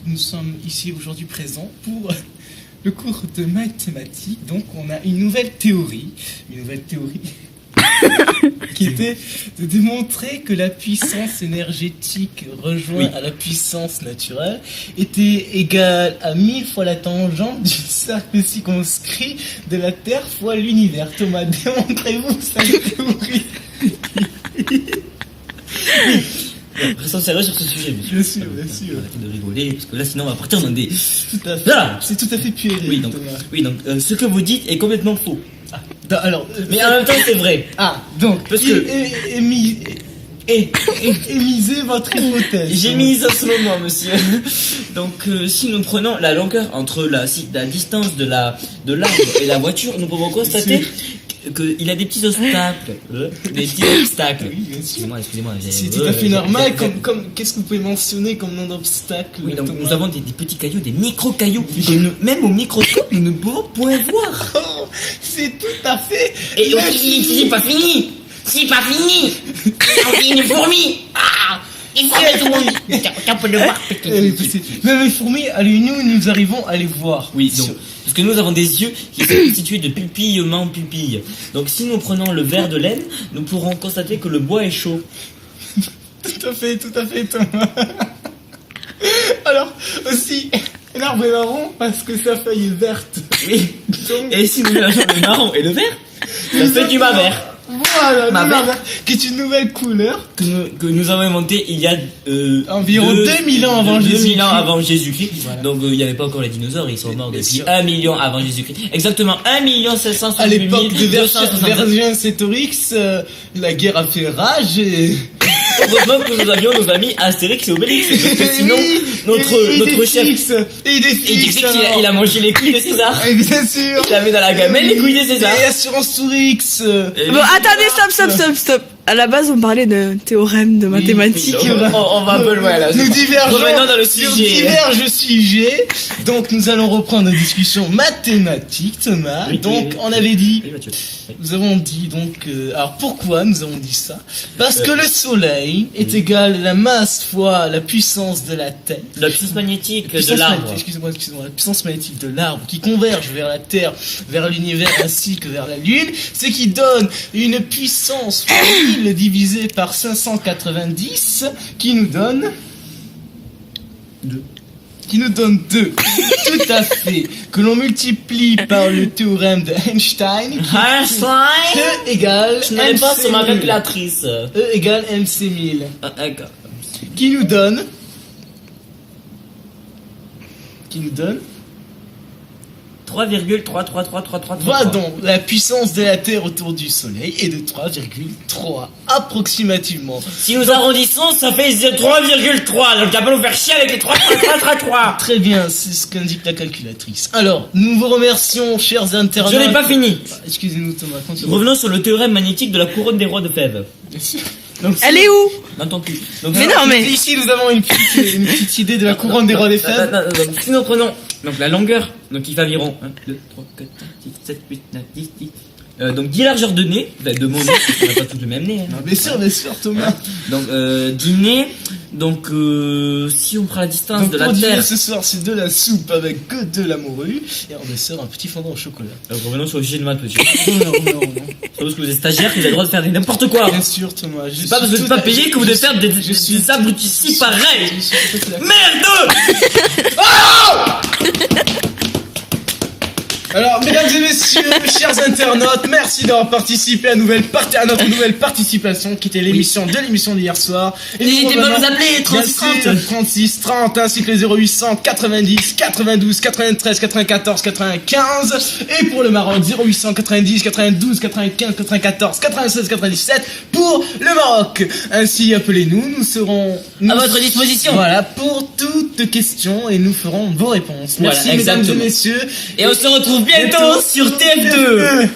nous sommes ici aujourd'hui présents pour le cours de mathématiques. Donc on a une nouvelle théorie qui était de démontrer que la puissance énergétique rejointe à la puissance naturelle était égale à 1000 fois la tangente du cercle circonscrit de la Terre fois l'univers. Thomas, démontrez-vous cette théorie. Restons sérieux sur ce sujet, monsieur. Bien sûr. Arrêtez de rigoler, parce que là, sinon, on va partir dans des... Tout à fait. Voilà. C'est tout à fait puéril. Oui, donc, ce que vous dites est complètement faux. Alors, mais en même temps, c'est vrai. Donc, parce que... émisez votre hypothèse. J'ai mis en ce moment, monsieur. Donc, si nous prenons la longueur entre la distance de l'arbre et la voiture, nous pouvons constater qu'il a des petits obstacles. Oui, excusez-moi. C'est tout à fait normal. Qu'est-ce que vous pouvez mentionner comme nom d'obstacle? Oui, donc nous avons des petits cailloux, des micro-cailloux, que même au microscope, nous ne pouvons point voir. Oh, c'est tout à fait... Et c'est pas fini. C'est pas fini. Une fourmi. Il faut tout le monde. On peut le voir. Même les fourmis, nous arrivons à les voir. Oui, donc, parce que nous avons des yeux qui sont constitués de pupillements en pupilles. Donc si nous prenons le verre de laine, nous pourrons constater que le bois est chaud. Tout à fait, Thomas. Alors, aussi, l'arbre est marron parce que sa feuille est verte. Oui. Donc... Et si nous mélangeons le marron et le vert, ça fait du vert. Voilà, qui est une nouvelle couleur que nous avons inventée il y a environ 2000 ans avant Jésus-Christ. 2000 ans avant Jésus-Christ. Voilà. Donc il n'y avait pas encore les dinosaures, ils sont morts depuis 1 million avant Jésus-Christ. Exactement 1 768 à l'époque de Vercingétorix, la guerre a fait rage et... Heureusement que nous avions nos amis Astérix et Obélix, parce que sinon notre chef il a mangé les couilles de César. Et bien sûr. Il a mis dans la gamelle les couilles de César. Et Assurance Tourix. Bon, attendez, stop. À la base, on parlait de théorème de mathématiques. Oui, on va un peu loin là. Nous divergeons dans le sujet. Sujet. Donc, nous allons reprendre la discussion mathématique, Thomas. Oui, donc, on avait dit... Nous avons dit donc... alors, pourquoi nous avons dit ça? Parce que le Soleil est égal à la masse fois la puissance de la Terre. La puissance magnétique de l'arbre. Excusez-moi. La puissance magnétique de l'arbre qui converge vers la Terre, vers l'univers ainsi que vers la Lune. C'est qui donne une puissance fois 1000 divisé par 590 qui nous donne 2. Tout à fait. Que l'on multiplie par le théorème de Einstein. E égale je n'avais pas sur ma calculatrice. E égale MC1000. Qui nous donne 3,33333. Voilà donc, la puissance de la Terre autour du Soleil est de 3,3 approximativement. Si nous arrondissons, ça fait 3,3. Donc tu vas pas nous faire chier avec les 3. Très bien, c'est ce qu'indique la calculatrice. Alors, nous vous remercions, chers internautes. Je n'ai pas fini. Excusez-nous, Thomas. Revenons sur le théorème magnétique de la couronne des rois de Fèves. Bien sûr. Donc, elle est où? Dans ton cul. Donc, mais ici nous avons une petite idée de la couronne des rois des Fèves. Si nous prenons donc la longueur, donc il fait environ 1, 2, 3, 4, 5, 6, 7, 8, 9, 10, 10. Donc 10 largeurs de nez, de mon nez, parce qu'on n'a pas tous le même nez. Hein. Bien sûr, Thomas. Donc 10 nez, donc si on prend la distance donc, de la Terre. Terre. Ce soir, c'est de la soupe avec que de la morue et on dessert un petit fondant au chocolat. Donc revenons sur le sujet de maths, monsieur. Non. C'est parce que vous êtes stagiaire que vous avez le droit de faire n'importe quoi. Bien sûr, Thomas. C'est pas parce que vous n'êtes pas payé que vous devez faire des abrutissis pareils. Merde. Alors, mesdames et messieurs, chers internautes, merci d'avoir participé à notre nouvelle participation qui était l'émission d'hier soir. N'hésitez pas à nous appeler 36 30 ainsi que les 0800 90 92 93 94 95 et pour le Maroc 0800 90 92 95 94 96 97 pour le Maroc. Ainsi appelez-nous, nous serons à votre disposition. Voilà, pour toutes questions et nous ferons vos réponses. Merci, voilà, mesdames et messieurs. Et on se retrouve bientôt sur TF2.